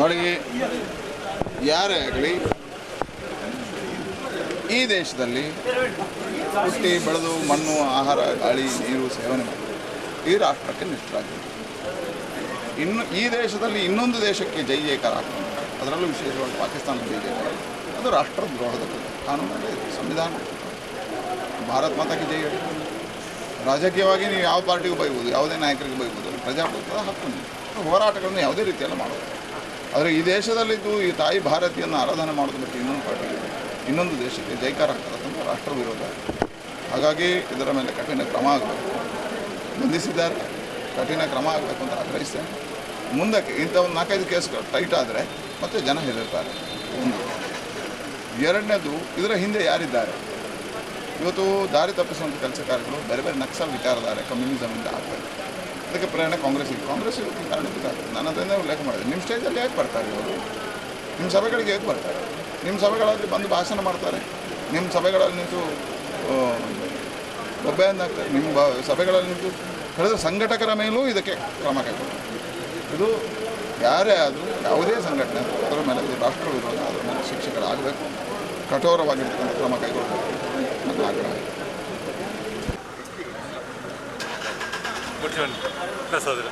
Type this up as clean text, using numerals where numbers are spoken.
ನೋಡಿ, ಯಾರೇ ಆಗಲಿ ಈ ದೇಶದಲ್ಲಿ ಹುಟ್ಟಿ ಬೆಳೆದು ಮಣ್ಣು, ಆಹಾರ, ಗಾಳಿ, ನೀರು ಸೇವನೆ ಮಾಡಿ ಈ ರಾಷ್ಟ್ರಕ್ಕೆ ನಿಷ್ಠರಾಗಿದೆ. ಇನ್ನು ಈ ದೇಶದಲ್ಲಿ ಇನ್ನೊಂದು ದೇಶಕ್ಕೆ ಜೈ ಜಯಕಾರ ಆಗ್ತದೆ, ಅದರಲ್ಲೂ ವಿಶೇಷವಾಗಿ ಪಾಕಿಸ್ತಾನದ ಜೈ ಜಯಕಾರ, ಅದು ರಾಷ್ಟ್ರದ್ರೋಹದ ಕಾನೂನಲ್ಲೇ ಇದೆ, ಸಂವಿಧಾನ. ಭಾರತ್ ಮಾತಾಕ್ಕೆ ಜೈ ಹೇಳಿ. ರಾಜಕೀಯವಾಗಿ ನೀವು ಯಾವ ಪಾರ್ಟಿಗೂ ಬೈಬೋದು, ಯಾವುದೇ ನಾಯಕರಿಗೆ ಬೈಬೋದು, ಪ್ರಜಾಪ್ರಭುತ್ವದ ಹಕ್ಕು ನೀವು. ಹೋರಾಟಗಳನ್ನು ಯಾವುದೇ ರೀತಿಯಲ್ಲಿ ಮಾಡೋದು. ಆದರೆ ಈ ದೇಶದಲ್ಲಿದ್ದು ಈ ತಾಯಿ ಭಾರತಿಯನ್ನು ಆರಾಧನೆ ಮಾಡೋದು ಬಿಟ್ಟು ಇನ್ನೊಂದು ಪಾರ್ಟಿಗೆ, ಇನ್ನೊಂದು ದೇಶಕ್ಕೆ ಜೈಕಾರ ಆಗ್ತಕ್ಕಂಥ ರಾಷ್ಟ್ರ ವಿರೋಧ. ಹಾಗಾಗಿ ಇದರ ಮೇಲೆ ಕಠಿಣ ಕ್ರಮ ಆಗಬೇಕು. ಬಂಧಿಸಿದ್ದಾರೆ, ಕಠಿಣ ಕ್ರಮ ಆಗಬೇಕು ಅಂತ ಆಗ್ರಹಿಸ್ತೇನೆ. ಮುಂದಕ್ಕೆ ಇಂಥ ಒಂದು 4-5 ಕೇಸ್ಗಳು ಟೈಟ್ ಆದರೆ ಮತ್ತೆ ಜನ ಹೆದರ್ತಾರೆ. ಒಂದು ಎರಡನೇದು, ಇದರ ಹಿಂದೆ ಯಾರಿದ್ದಾರೆ? ಇವತ್ತು ದಾರಿ ತಪ್ಪಿಸುವಂಥ ಕೆಲಸ ಕಾರ್ಯಗಳು ಬೇರೆ ಬೇರೆ ನಕ್ಸಲ್ ವಿಚಾರಧಾರೆ, ಕಮ್ಯುನಿಸಮಿಂದ ಆಗ್ತದೆ. ಅದಕ್ಕೆ ಪ್ರೇರಣೆ ಕಾಂಗ್ರೆಸ್ ಇವತ್ತು ಕಾರಣಕ್ಕೆ ಆಗ್ತದೆ. ನಾನು ಅದನ್ನೇ ಉಲ್ಲೇಖ ಮಾಡಿದೆ. ನಿಮ್ಮ ಸ್ಟೇಜಲ್ಲಿ ಹೇಗೆ ಬರ್ತಾರೆ ಇವರು? ನಿಮ್ಮ ಸಭೆಗಳಿಗೆ ಹೇಗೆ ಬರ್ತಾರೆ? ನಿಮ್ಮ ಸಭೆಗಳಲ್ಲಿ ಬಂದು ಭಾಷಣ ಮಾಡ್ತಾರೆ, ನಿಮ್ಮ ಸಭೆಗಳಲ್ಲಿ ನಿಂತು ಬೊಬ್ಬೆಯನ್ನಾಗ್ತಾರೆ, ನಿಮ್ಮ ಸಭೆಗಳಲ್ಲಿ ನಿಂತು ಕಳೆದ ಸಂಘಟಕರ ಮೇಲೂ ಇದಕ್ಕೆ ಕ್ರಮ ಕೈಗೊಳ್ಳುತ್ತೆ. ಇದು ಯಾರೇ ಆದರೂ ಯಾವುದೇ ಸಂಘಟನೆ ಅದರ ಮೇಲೆ ಇದು ರಾಷ್ಟ್ರ ವಿರೋಧ, ಅದರ ಮೇಲೆ ಶಿಕ್ಷೆಗಳಾಗಬೇಕು, ಕಠೋರವಾಗಿರ್ತಕ್ಕಂಥ ಕ್ರಮ ಕೈಗೊಳ್ಳಬೇಕು ನನ್ನ ಆಗ್ರಹ. Which one? That's other.